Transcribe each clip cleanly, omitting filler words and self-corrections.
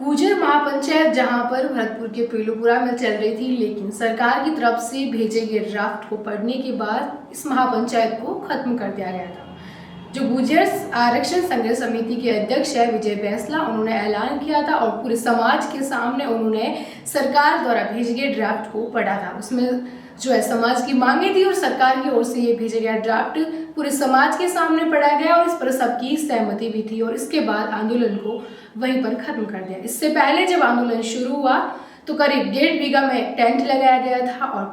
गुर्जर महापंचायत जहां पर भरतपुर के पीलूपुरा में चल रही थी, लेकिन सरकार की तरफ से भेजे गए ड्राफ्ट को पढ़ने के बाद इस महापंचायत को खत्म कर दिया गया था। जो गुर्जर आरक्षण संघर्ष समिति के अध्यक्ष है विजय बैंसला, उन्होंने ऐलान किया था और पूरे समाज के सामने उन्होंने सरकार द्वारा भेजे गए ड्राफ्ट को पढ़ा था। उसमें जो है समाज की मांगे थी और सरकार की ओर से ये भेजा गया ड्राफ्ट पूरे समाज के सामने पढ़ा गया और इस पर सबकी सहमति भी थी और इसके बाद आंदोलन को वहीं पर खत्म कर दिया। इससे पहले जब आंदोलन शुरू हुआ तो करीब 1.5 बीघा में टेंट लगाया गया था और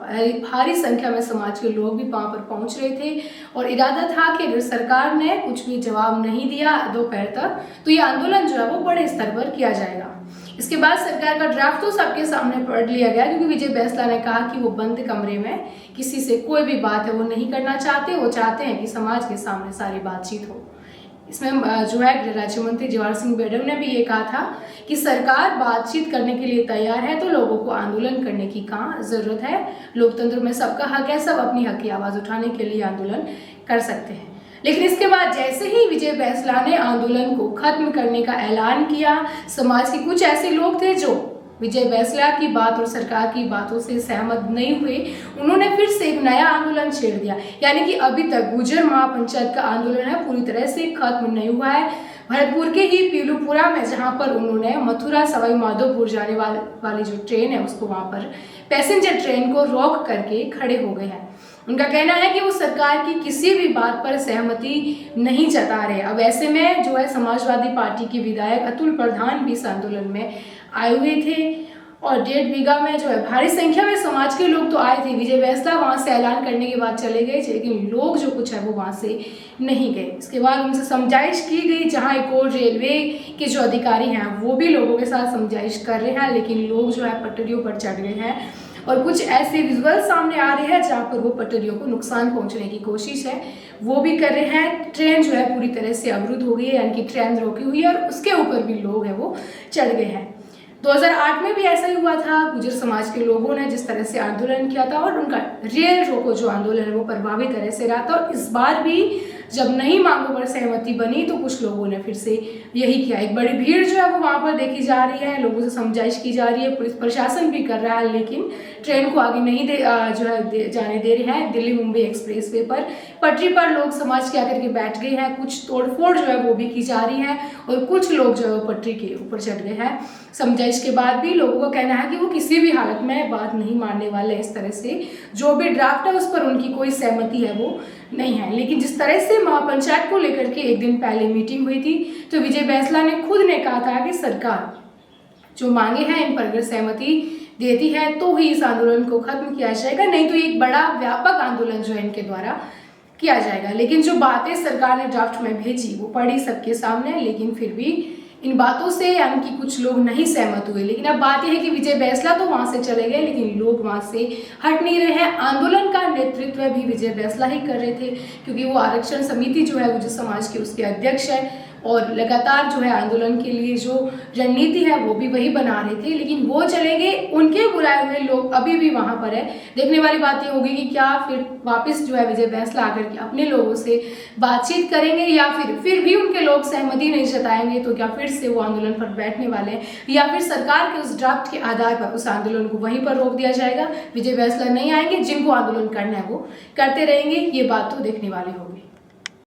भारी संख्या में समाज के लोग भी वहां पर पहुंच रहे थे और इरादा था कि अगर सरकार ने कुछ भी जवाब नहीं दिया दोपहर तक तो ये आंदोलन जो है वो बड़े स्तर पर किया जाएगा। इसके बाद सरकार का ड्राफ्ट तो सबके सामने पढ़ लिया गया, क्योंकि विजय बैंसला ने कहा कि वो बंद कमरे में किसी से कोई भी बात है वो नहीं करना चाहते। वो चाहते हैं कि समाज के सामने सारी बातचीत हो। इसमें जो है गृह राज्य मंत्री जवाहर सिंह बेडर ने भी ये कहा था कि सरकार बातचीत करने के लिए तैयार है, तो लोगों को आंदोलन करने की कहाँ जरूरत है। लोकतंत्र में सबका हक है, सब अपनी हक की आवाज उठाने के लिए आंदोलन कर सकते हैं। लेकिन इसके बाद जैसे ही विजय बैंसला ने आंदोलन को खत्म करने का ऐलान किया, समाज के कुछ ऐसे लोग थे जो विजय बैंसला की बात और सरकार की बातों से सहमत नहीं हुए, उन्होंने फिर से एक नया आंदोलन छेड़ दिया। यानी कि अभी तक गुर्जर महापंचायत का आंदोलन है पूरी तरह से खत्म नहीं हुआ है। भरतपुर के ही पीलूपुरा में जहां पर उन्होंने मथुरा सवाई माधोपुर जाने वाली जो ट्रेन है उसको वहां पर पैसेंजर ट्रेन को रोक करके खड़े हो गए हैं। उनका कहना है कि वो सरकार की किसी भी बात पर सहमति नहीं जता रहे। अब ऐसे में जो है समाजवादी पार्टी के विधायक अतुल प्रधान भी इस आंदोलन में आए हुए थे और 1.5 बीघा में जो है भारी संख्या में समाज के लोग तो आए थे। विजय बैंसला वहां से ऐलान करने के बाद चले गए, लेकिन लोग जो कुछ है वो वहां से नहीं गए। इसके बाद उनसे समझाइश की गई, जहां एक और रेलवे के जो अधिकारी हैं वो भी लोगों के साथ समझाइश कर रहे हैं, लेकिन लोग जो है पटरियों पर चढ़ गए हैं और कुछ ऐसे विजुअल सामने आ रहे हैं जहां पर वो पटरियों को नुकसान पहुंचने की कोशिश है वो भी कर रहे हैं। ट्रेन जो है पूरी तरह से अवरुद्ध हो गई है, यानी कि ट्रेन रोकी हुई है और उसके ऊपर भी लोग हैं वो चढ़ गए हैं। 2008 में भी ऐसा ही हुआ था। गुर्जर समाज के लोगों ने जिस तरह से आंदोलन किया था और उनका रेल रोको जो आंदोलन है वो प्रभावित तरह से रहा था और इस बार भी जब नई मांगों पर सहमति बनी तो कुछ लोगों ने फिर से यही किया। एक बड़ी भीड़ जो है वो वहां पर देखी जा रही है, लोगों से समझाइश की जा रही है, पुलिस प्रशासन भी कर रहा है, लेकिन ट्रेन को आगे नहीं जाने दे रहे हैं। दिल्ली मुंबई एक्सप्रेस वे पर पटरी पर लोग समाज के आकर के बैठ गए हैं, कुछ तोड़फोड़ जो है वो भी की जा रही है और कुछ लोग जो है पटरी के ऊपर चढ़ गए हैं। समझाइश के बाद भी लोगों का कहना है कि वो किसी भी हालत में बात नहीं मानने वाले। इस तरह से जो भी ड्राफ्ट है उस पर उनकी कोई सहमति है वो नहीं है। लेकिन जिस तरह से महापंचायत को लेकर के एक दिन पहले मीटिंग हुई थी तो विजय बैंसला ने खुद ने कहा था कि सरकार जो मांगे हैं इन पर अगर सहमति देती है तो ही इस आंदोलन को खत्म किया जाएगा, नहीं तो एक बड़ा व्यापक आंदोलन जो है इनके द्वारा किया जाएगा। लेकिन जो बातें सरकार ने ड्राफ्ट में भेजी वो पड़ी सबके सामने, लेकिन फिर भी इन बातों से यानी कि कुछ लोग नहीं सहमत हुए। लेकिन अब बात यह है कि विजय बैंसला तो वहां से चले गए, लेकिन लोग वहां से हट नहीं रहे हैं। आंदोलन का नेतृत्व भी विजय बैंसला ही कर रहे थे, क्योंकि वो आरक्षण समिति जो है गुर्जर समाज के उसके अध्यक्ष है और लगातार जो है आंदोलन के लिए जो रणनीति है वो भी वही बना रहे थे। लेकिन वो चले गए, उनके बुलाए हुए लोग अभी भी वहां पर है। देखने वाली बात ये होगी कि क्या फिर वापस जो है विजय बैंसला आकर के अपने लोगों से बातचीत करेंगे या फिर भी उनके लोग सहमति नहीं जताएंगे तो क्या फिर से वो आंदोलन पर बैठने वाले हैं या फिर सरकार के उस ड्राफ्ट के आधार पर उस आंदोलन को वहीं पर रोक दिया जाएगा। विजय बैंसला नहीं आएंगे, जिनको आंदोलन करना है वो करते रहेंगे। ये बात तो देखने वाली होगी।